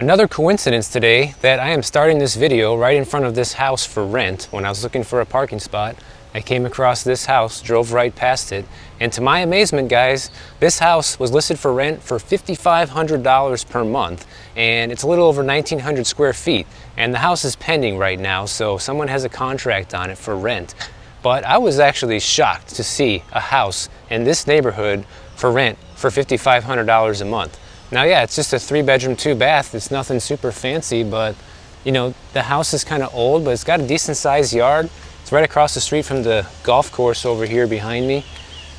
Another coincidence today that I am starting this video right in front of this house for rent. When I was looking for a parking spot, I came across this house, drove right past it, and to my amazement, guys, this house was listed for rent for $5,500 per month, and it's a little over 1,900 square feet, and the house is pending right now, so someone has a contract on it for rent. But I was actually shocked to see a house in this neighborhood for rent for $5,500 a month. Now, yeah, it's just a 3-bedroom, 2-bath. It's nothing super fancy, but you know, the house is kind of old, but it's got a decent sized yard. It's right across the street from the golf course over here behind me.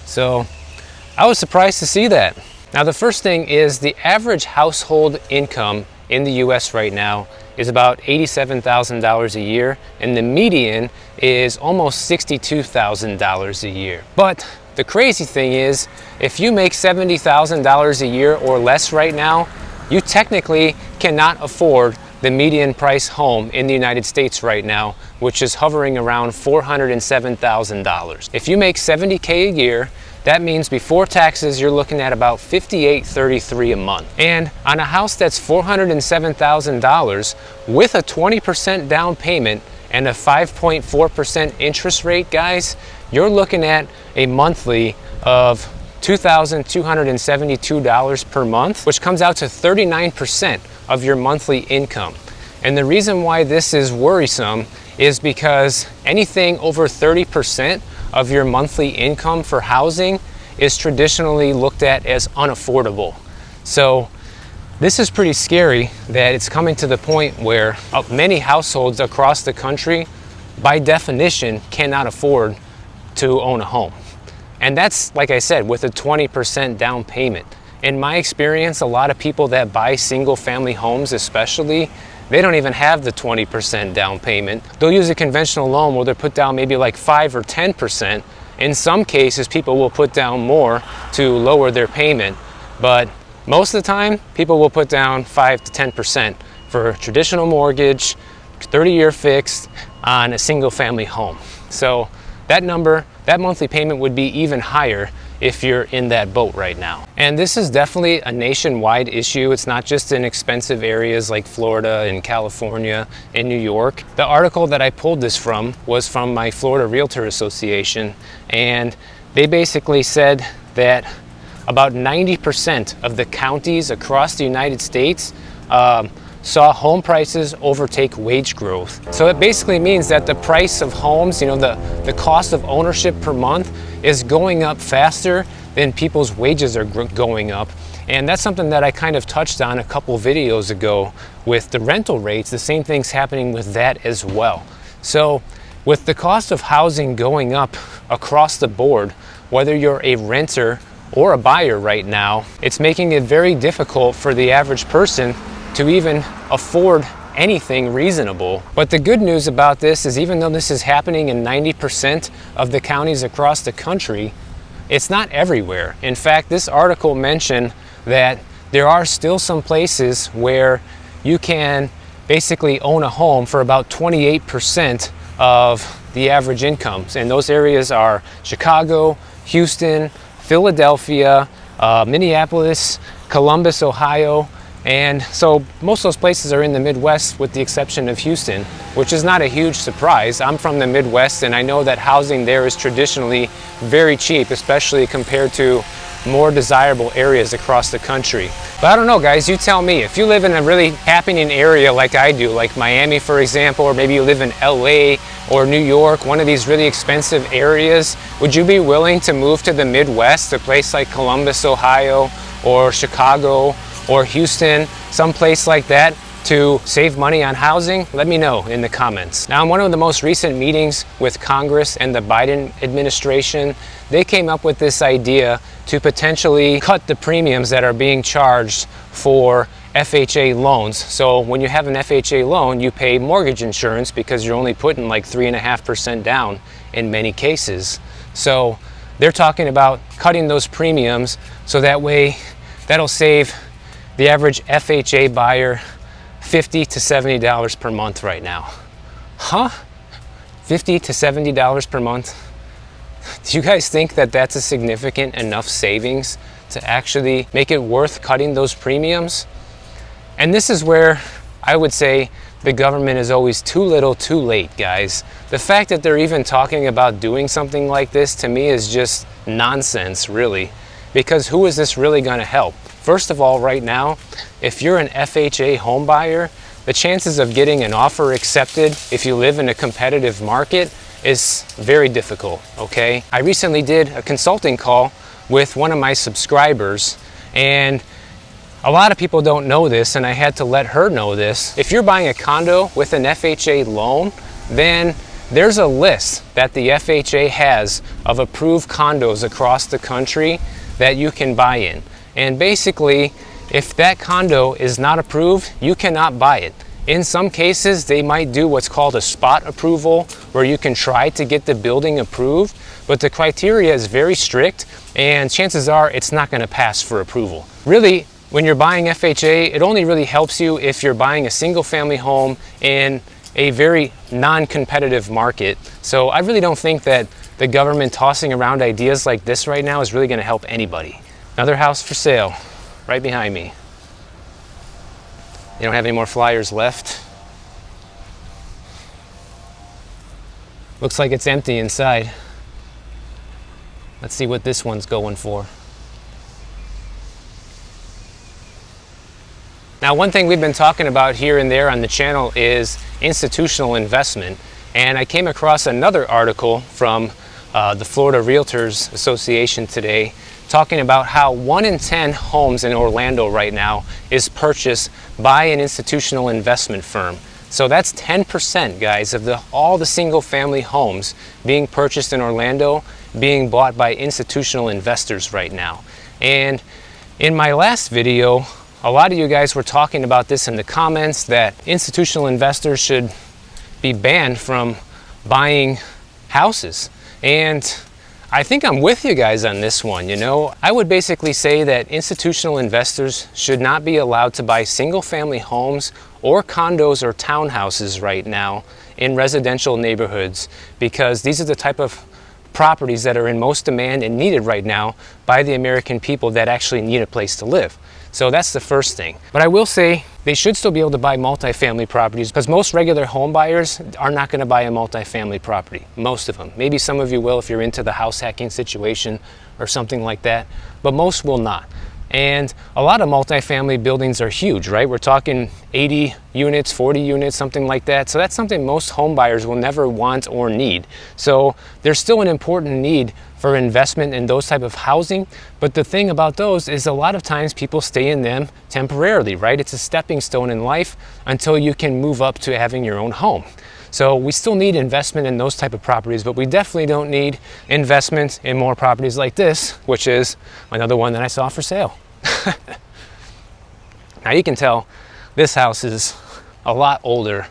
So I was surprised to see that. Now, the first thing is the average household income in the US right now is about $87,000 a year, and the median is almost $62,000 a year. But the crazy thing is, if you make $70,000 a year or less right now, you technically cannot afford the median price home in the United States right now, which is hovering around $407,000. If you make $70K a year, that means before taxes, you're looking at about $5,833 a month. And on a house that's $407,000 with a 20% down payment and a 5.4% interest rate, guys, you're looking at a monthly of $2,272 per month, which comes out to 39% of your monthly income. And the reason why this is worrisome is because anything over 30% of your monthly income for housing is traditionally looked at as unaffordable. So this is pretty scary that it's coming to the point where many households across the country, by definition, cannot afford to own a home. And that's, like I said, with a 20% down payment. In my experience, a lot of people that buy single family homes especially, they don't even have the 20% down payment. They'll use a conventional loan where they put down maybe like 5 or 10%. In some cases, people will put down more to lower their payment. But most of the time, people will put down 5 to 10% for a traditional mortgage, 30-year fixed on a single family home. So that number, that monthly payment would be even higher if you're in that boat right now. And this is definitely a nationwide issue. It's not just in expensive areas like Florida and California and New York. The article that I pulled this from was from my Florida Realtor Association, and they basically said that about 90% of the counties across the United States saw home prices overtake wage growth. So it basically means that the price of homes, you know, the cost of ownership per month is going up faster than people's wages are going up. And that's something that I kind of touched on a couple videos ago with the rental rates. The same thing's happening with that as well. So with the cost of housing going up across the board, whether you're a renter or a buyer right now, it's making it very difficult for the average person to even afford anything reasonable. But the good news about this is, even though this is happening in 90% of the counties across the country, it's not everywhere. In fact, this article mentioned that there are still some places where you can basically own a home for about 28% of the average incomes. And those areas are Chicago, Houston, Philadelphia, Minneapolis, Columbus, Ohio. And so most of those places are in the Midwest, with the exception of Houston, which is not a huge surprise. I'm from the Midwest, and I know that housing there is traditionally very cheap, especially compared to more desirable areas across the country. But I don't know, guys, you tell me. If you live in a really happening area like I do, like Miami, for example, or maybe you live in LA or New York, one of these really expensive areas, would you be willing to move to the Midwest, a place like Columbus, Ohio, or Chicago, or Houston, someplace like that, to save money on housing? Let me know in the comments. Now, in one of the most recent meetings with Congress and the Biden administration, they came up with this idea to potentially cut the premiums that are being charged for FHA loans. So when you have an FHA loan, you pay mortgage insurance because you're only putting like 3.5% down in many cases. So they're talking about cutting those premiums so that way that'll save the average FHA buyer $50 to $70 per month right now. Huh? $50 to $70 per month? Do you guys think that that's a significant enough savings to actually make it worth cutting those premiums? And this is where I would say the government is always too little too late, guys. The fact that they're even talking about doing something like this, to me, is just nonsense, really. Because who is this really going to help? First of all, right now, if you're an FHA home buyer, the chances of getting an offer accepted if you live in a competitive market is very difficult, okay? I recently did a consulting call with one of my subscribers, and a lot of people don't know this, and I had to let her know this. If you're buying a condo with an FHA loan, then there's a list that the FHA has of approved condos across the country that you can buy in. And basically, if that condo is not approved, you cannot buy it. In some cases, they might do what's called a spot approval, where you can try to get the building approved, but the criteria is very strict, and chances are it's not going to pass for approval. Really, when you're buying FHA, it only really helps you if you're buying a single family home in a very non-competitive market. So I really don't think that the government tossing around ideas like this right now is really going to help anybody. Another house for sale right behind me. They don't have any more flyers left. Looks like it's empty inside. Let's see what this one's going for. Now, one thing we've been talking about here and there on the channel is institutional investment. And I came across another article from the Florida Realtors Association today, talking about how 1 in 10 homes in Orlando right now is purchased by an institutional investment firm. So that's 10%, guys, of all the single family homes being purchased in Orlando being bought by institutional investors right now. And in my last video, a lot of you guys were talking about this in the comments, that institutional investors should be banned from buying houses. And I think I'm with you guys on this one. You know, I would basically say that institutional investors should not be allowed to buy single family homes or condos or townhouses right now in residential neighborhoods, because these are the type of properties that are in most demand and needed right now by the American people that actually need a place to live. So that's the first thing. But I will say they should still be able to buy multifamily properties, because most regular home buyers are not going to buy a multifamily property. Most of them. Maybe some of you will if you're into the house hacking situation or something like that, but most will not. And a lot of multifamily buildings are huge, right? We're talking 80 units, 40 units, something like that. So that's something most home buyers will never want or need. So there's still an important need for investment in those type of housing. But the thing about those is a lot of times people stay in them temporarily, right? It's a stepping stone in life until you can move up to having your own home. So we still need investment in those type of properties, but we definitely don't need investment in more properties like this, which is another one that I saw for sale. Now you can tell this house is a lot older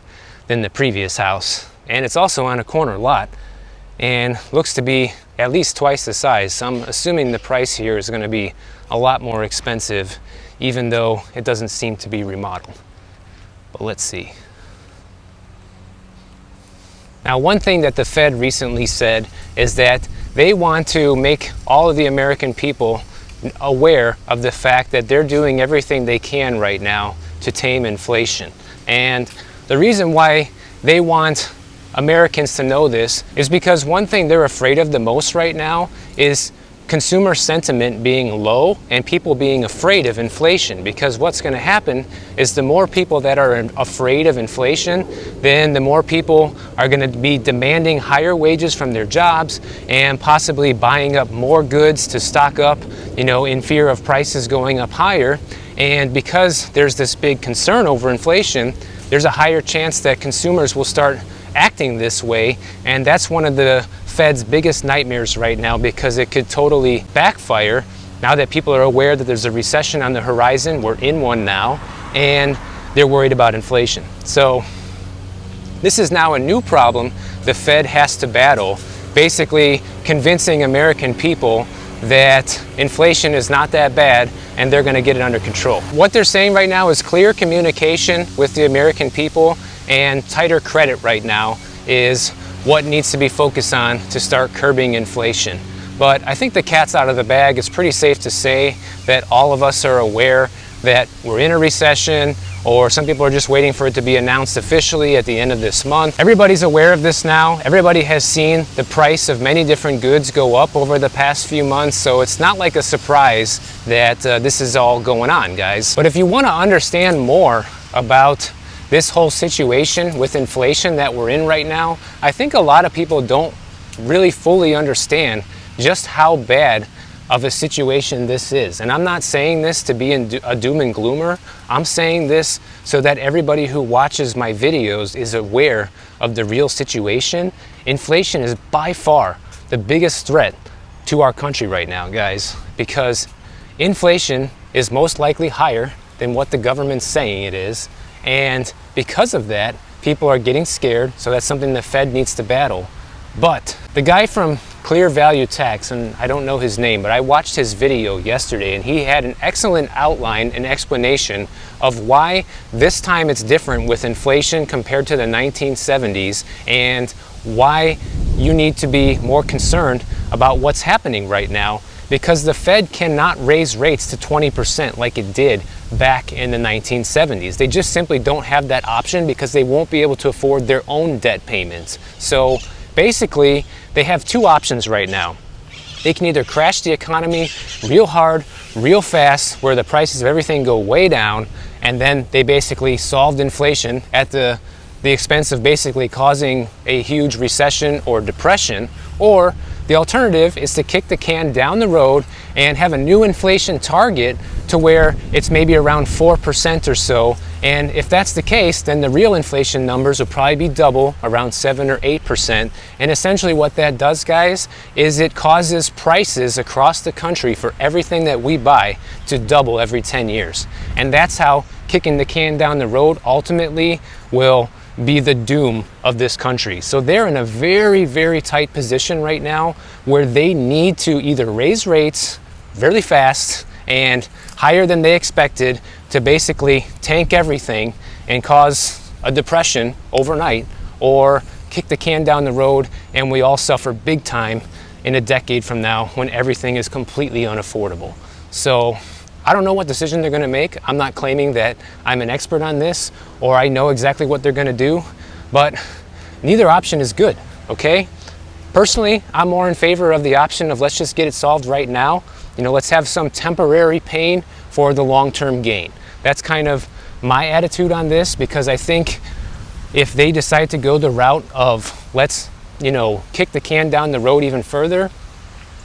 than the previous house, and it's also on a corner lot and looks to be at least twice the size. So I'm assuming the price here is going to be a lot more expensive, even though it doesn't seem to be remodeled. But let's see. Now, one thing that the Fed recently said is that they want to make all of the American people aware of the fact that they're doing everything they can right now to tame inflation. And the reason why they want Americans to know this is because one thing they're afraid of the most right now is consumer sentiment being low and people being afraid of inflation. Because what's going to happen is the more people that are afraid of inflation, then the more people are going to be demanding higher wages from their jobs and possibly buying up more goods to stock up, you know, in fear of prices going up higher. And because there's this big concern over inflation, there's a higher chance that consumers will start acting this way. And that's one of the Fed's biggest nightmares right now, because it could totally backfire now that people are aware that there's a recession on the horizon. We're in one now, and they're worried about inflation. So this is now a new problem the Fed has to battle, basically convincing American people that inflation is not that bad and they're going to get it under control. What they're saying right now is clear communication with the American people and tighter credit right now is what needs to be focused on to start curbing inflation. But I think the cat's out of the bag. It's pretty safe to say that all of us are aware that we're in a recession, or some people are just waiting for it to be announced officially at the end of this month. Everybody's aware of this now. Everybody has seen the price of many different goods go up over the past few months, so it's not like a surprise that this is all going on, guys. But if you want to understand more about this whole situation with inflation that we're in right now, I think a lot of people don't really fully understand just how bad of a situation this is. And I'm not saying this to be a doom and gloomer. I'm saying this so that everybody who watches my videos is aware of the real situation. Inflation is by far the biggest threat to our country right now, guys, because inflation is most likely higher than what the government's saying it is. And because of that, people are getting scared, so that's something the Fed needs to battle. But the guy from Clear Value Tax, and I don't know his name, but I watched his video yesterday, and he had an excellent outline and explanation of why this time it's different with inflation compared to the 1970s, and why you need to be more concerned about what's happening right now, because the Fed cannot raise rates to 20% like it did back in the 1970s. They just simply don't have that option because they won't be able to afford their own debt payments. So basically, they have two options right now. They can either crash the economy real hard, real fast, where the prices of everything go way down, and then they basically solved inflation at the expense of basically causing a huge recession or depression, or the alternative is to kick the can down the road and have a new inflation target to where it's maybe around 4% or so. And if that's the case, then the real inflation numbers will probably be double, around 7 or 8%. And essentially what that does, guys, is it causes prices across the country for everything that we buy to double every 10 years. And that's how kicking the can down the road ultimately will be the doom of this country. So they're in a very, very tight position right now where they need to either raise rates really fast and higher than they expected to basically tank everything and cause a depression overnight, or kick the can down the road and we all suffer big time in a decade from now when everything is completely unaffordable. So I don't know what decision they're going to make. I'm not claiming that I'm an expert on this or I know exactly what they're going to do, but neither option is good, okay? Personally, I'm more in favor of the option of let's just get it solved right now. You know, let's have some temporary pain for the long-term gain. That's kind of my attitude on this, because I think if they decide to go the route of let's, you know, kick the can down the road even further,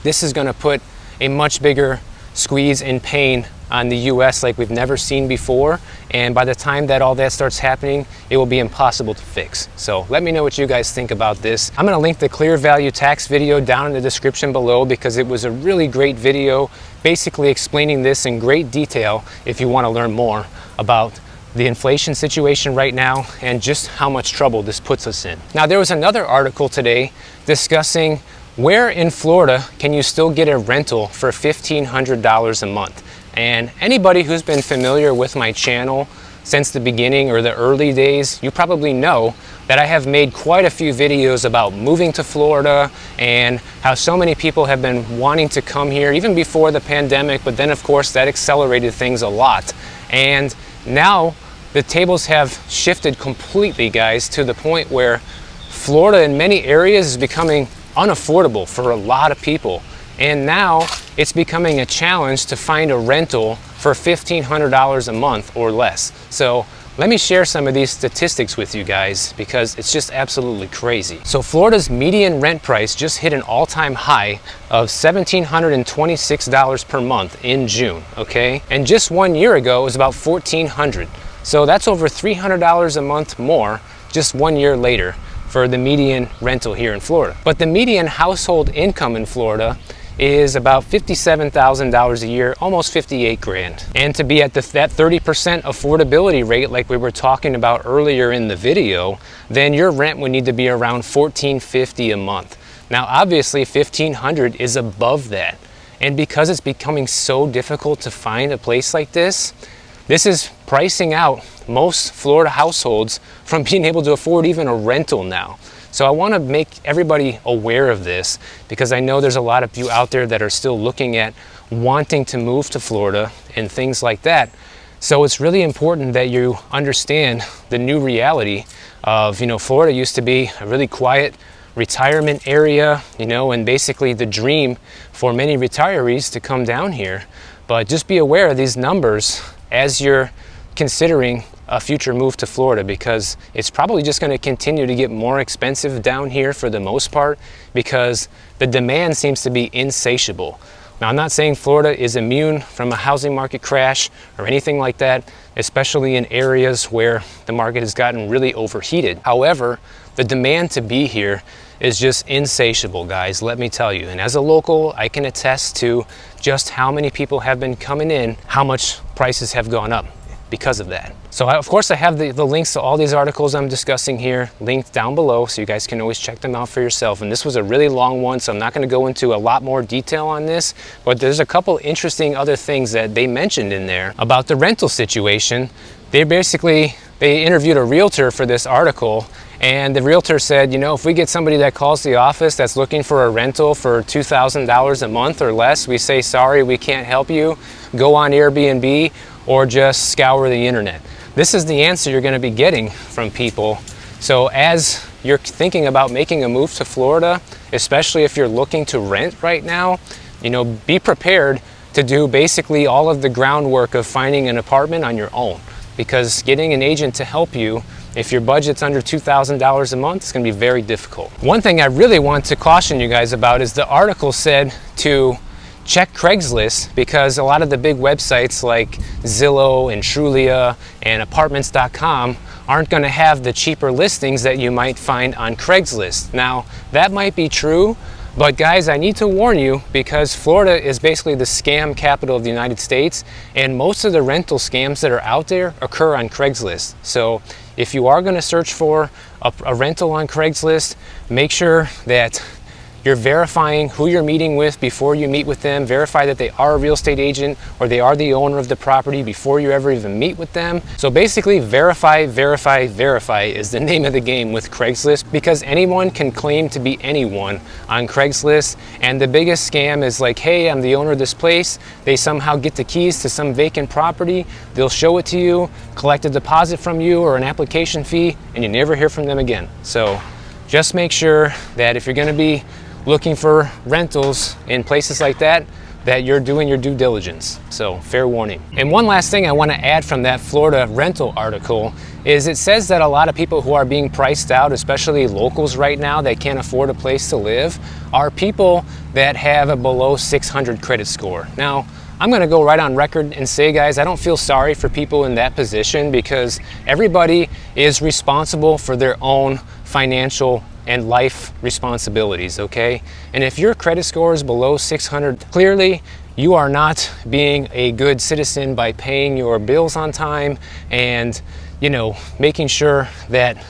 this is going to put a much bigger squeeze and pain on the US like we've never seen before, and by the time that all that starts happening, it will be impossible to fix. So let me know what you guys think about this. I'm going to link the Clear Value Tax video down in the description below because it was a really great video basically explaining this in great detail if you want to learn more about the inflation situation right now and just how much trouble this puts us in. Now, there was another article today discussing where in Florida can you still get a rental for $1,500 a month. And anybody who's been familiar with my channel since the beginning or the early days, you probably know that I have made quite a few videos about moving to Florida and how so many people have been wanting to come here even before the pandemic, but then of course that accelerated things a lot. And now the tables have shifted completely, guys, to the point where Florida in many areas is becoming unaffordable for a lot of people. And now it's becoming a challenge to find a rental for $1,500 a month or less. So let me share some of these statistics with you guys because it's just absolutely crazy. So Florida's median rent price just hit an all-time high of $1,726 per month in June, okay? And just 1 year ago it was about $1,400. So that's over $300 a month more just 1 year later for the median rental here in Florida. But the median household income in Florida is about $57,000 a year, almost 58 grand. And to be at that 30% affordability rate like we were talking about earlier in the video, then your rent would need to be around $1,450 a month. Now obviously $1,500 is above that. And because it's becoming so difficult to find a place like this is pricing out most Florida households from being able to afford even a rental now. So I want to make everybody aware of this because I know there's a lot of you out there that are still looking at wanting to move to Florida and things like that. So it's really important that you understand the new reality of, Florida used to be a really quiet retirement area, and basically the dream for many retirees to come down here. But just be aware of these numbers as you're considering a future move to Florida, because it's probably just going to continue to get more expensive down here for the most part, because the demand seems to be insatiable. Now, I'm not saying Florida is immune from a housing market crash or anything like that, especially in areas where the market has gotten really overheated. However, the demand to be here is just insatiable, guys, let me tell you. And as a local, I can attest to just how many people have been coming in, how much prices have gone up because of that. So of course I have the links to all these articles I'm discussing here linked down below, so you guys can always check them out for yourself. And this was a really long one, so I'm not going to go into a lot more detail on this, but there's a couple interesting other things that they mentioned in there about the rental situation. They interviewed a realtor for this article, and the realtor said, if we get somebody that calls the office that's looking for a rental for $2,000 a month or less, we say, sorry, we can't help you. Go on Airbnb or just scour the internet. This is the answer you're going to be getting from people. So as you're thinking about making a move to Florida, especially if you're looking to rent right now, be prepared to do basically all of the groundwork of finding an apartment on your own, because getting an agent to help you, if your budget's under $2,000 a month, it's going to be very difficult. One thing I really want to caution you guys about is the article said to check Craigslist, because a lot of the big websites like Zillow and Trulia and apartments.com aren't going to have the cheaper listings that you might find on Craigslist. Now, that might be true, but guys, I need to warn you, because Florida is basically the scam capital of the United States, and most of the rental scams that are out there occur on Craigslist. So if you are going to search for a rental on Craigslist, make sure that you're verifying who you're meeting with before you meet with them. Verify that they are a real estate agent or they are the owner of the property before you ever even meet with them. So basically, verify, verify, verify is the name of the game with Craigslist, because anyone can claim to be anyone on Craigslist. And the biggest scam is like, hey, I'm the owner of this place. They somehow get the keys to some vacant property. They'll show it to you, collect a deposit from you or an application fee, and you never hear from them again. So just make sure that if you're going to be looking for rentals in places like that, that you're doing your due diligence. So fair warning. And one last thing I want to add from that Florida rental article is it says that a lot of people who are being priced out, especially locals right now that can't afford a place to live, are people that have a below 600 credit score. Now, I'm going to go right on record and say, guys, I don't feel sorry for people in that position, because everybody is responsible for their own financial and life responsibilities, okay? And if your credit score is below 600, clearly you are not being a good citizen by paying your bills on time and, making sure that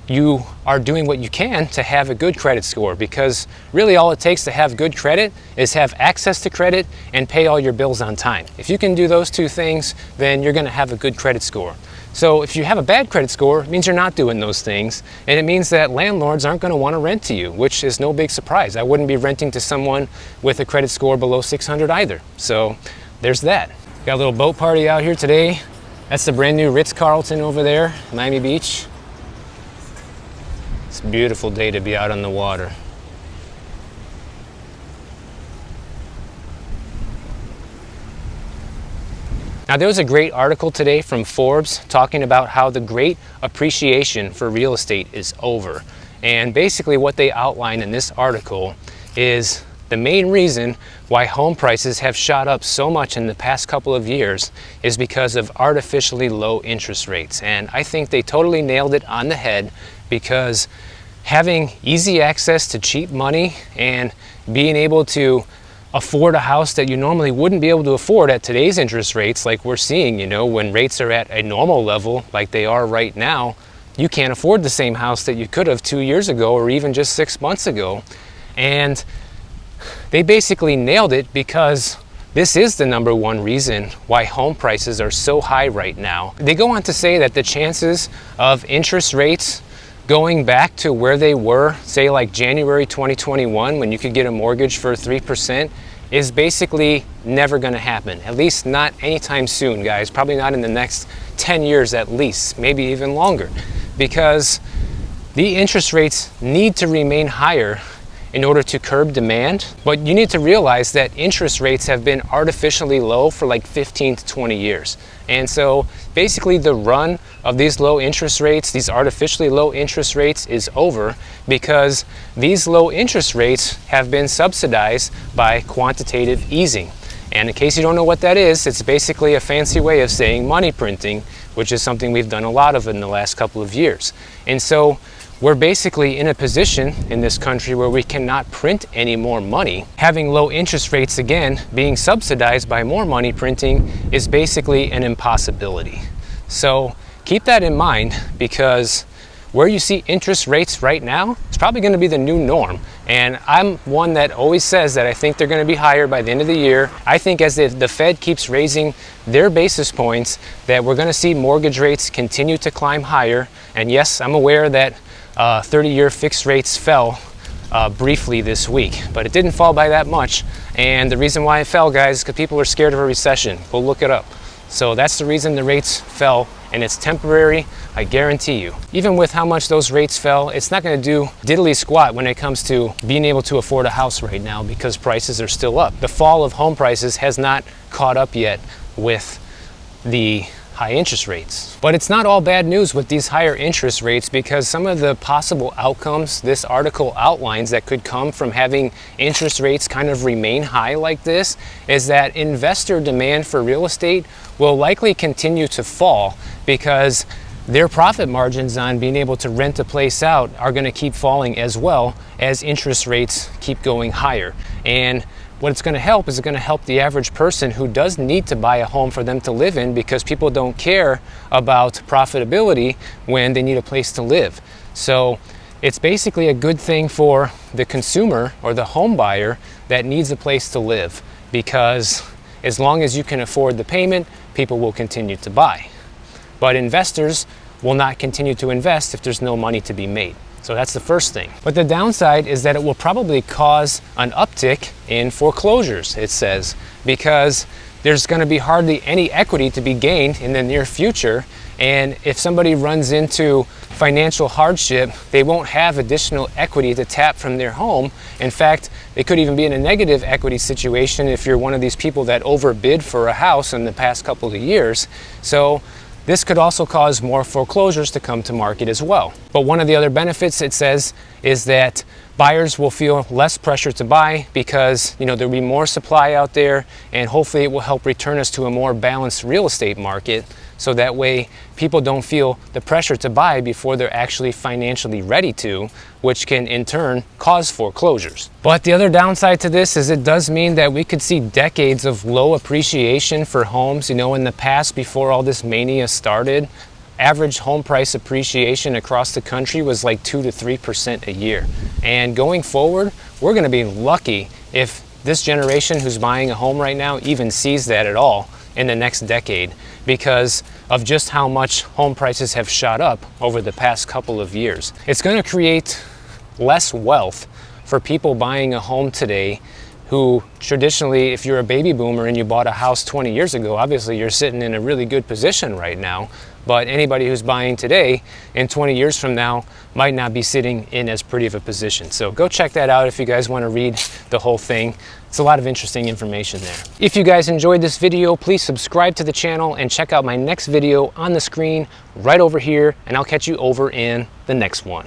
you are doing what you can to have a good credit score, because really all it takes to have good credit is have access to credit and pay all your bills on time. If you can do those two things, then you're going to have a good credit score. So if you have a bad credit score, it means you're not doing those things, and it means that landlords aren't going to want to rent to you, which is no big surprise. I wouldn't be renting to someone with a credit score below 600 either. So there's that. Got a little boat party out here today. That's the brand new Ritz-Carlton over there, Miami Beach. It's a beautiful day to be out on the water. Now, there was a great article today from Forbes talking about how the great appreciation for real estate is over. And basically what they outline in this article is the main reason why home prices have shot up so much in the past couple of years is because of artificially low interest rates. And I think they totally nailed it on the head, because having easy access to cheap money and being able to afford a house that you normally wouldn't be able to afford at today's interest rates, like we're seeing, when rates are at a normal level like they are right now, you can't afford the same house that you could have 2 years ago or even just 6 months ago. And they basically nailed it, because this is the number one reason why home prices are so high right now. They go on to say that the chances of interest rates going back to where they were, say like January 2021, when you could get a mortgage for 3%, is basically never going to happen. At least not anytime soon, guys. Probably not in the next 10 years at least, maybe even longer, because the interest rates need to remain higher in order to curb demand. But you need to realize that interest rates have been artificially low for like 15 to 20 years. And so basically the run of these low interest rates, these artificially low interest rates, is over, because these low interest rates have been subsidized by quantitative easing. And in case you don't know what that is, it's basically a fancy way of saying money printing, which is something we've done a lot of in the last couple of years. And so we're basically in a position in this country where we cannot print any more money. Having low interest rates, again, being subsidized by more money printing, is basically an impossibility. So keep that in mind, because where you see interest rates right now, it's probably going to be the new norm. And I'm one that always says that I think they're going to be higher by the end of the year. I think as the Fed keeps raising their basis points, that we're going to see mortgage rates continue to climb higher. And yes, I'm aware that 30-year fixed rates fell briefly this week, but it didn't fall by that much. And the reason why it fell, guys, is because people are scared of a recession. Go look it up. So that's the reason the rates fell, and it's temporary, I guarantee you. Even with how much those rates fell, it's not going to do diddly squat when it comes to being able to afford a house right now, because prices are still up. The fall of home prices has not caught up yet with the high interest rates. But it's not all bad news with these higher interest rates, because some of the possible outcomes this article outlines that could come from having interest rates kind of remain high like this is that investor demand for real estate will likely continue to fall, because their profit margins on being able to rent a place out are going to keep falling as well as interest rates keep going higher. And what it's going to help is it's going to help the average person who does need to buy a home for them to live in, because people don't care about profitability when they need a place to live. So it's basically a good thing for the consumer or the home buyer that needs a place to live, because as long as you can afford the payment, people will continue to buy. But investors will not continue to invest if there's no money to be made. So that's the first thing. But the downside is that it will probably cause an uptick in foreclosures, it says, because there's going to be hardly any equity to be gained in the near future. And if somebody runs into financial hardship, they won't have additional equity to tap from their home. In fact, they could even be in a negative equity situation if you're one of these people that overbid for a house in the past couple of years. So this could also cause more foreclosures to come to market as well. But one of the other benefits, it says, is that buyers will feel less pressure to buy, because there'll be more supply out there, and hopefully it will help return us to a more balanced real estate market, so that way people don't feel the pressure to buy before they're actually financially ready to, which can in turn cause foreclosures. But the other downside to this is it does mean that we could see decades of low appreciation for homes. In the past, before all this mania started, average home price appreciation across the country was like 2 to 3% a year. And going forward, we're going to be lucky if this generation who's buying a home right now even sees that at all in the next decade, because of just how much home prices have shot up over the past couple of years. It's going to create less wealth for people buying a home today who traditionally, if you're a baby boomer and you bought a house 20 years ago, obviously you're sitting in a really good position right now. But anybody who's buying today, in 20 years from now, might not be sitting in as pretty of a position. So go check that out if you guys want to read the whole thing. It's a lot of interesting information there. If you guys enjoyed this video, please subscribe to the channel and check out my next video on the screen right over here, and I'll catch you over in the next one.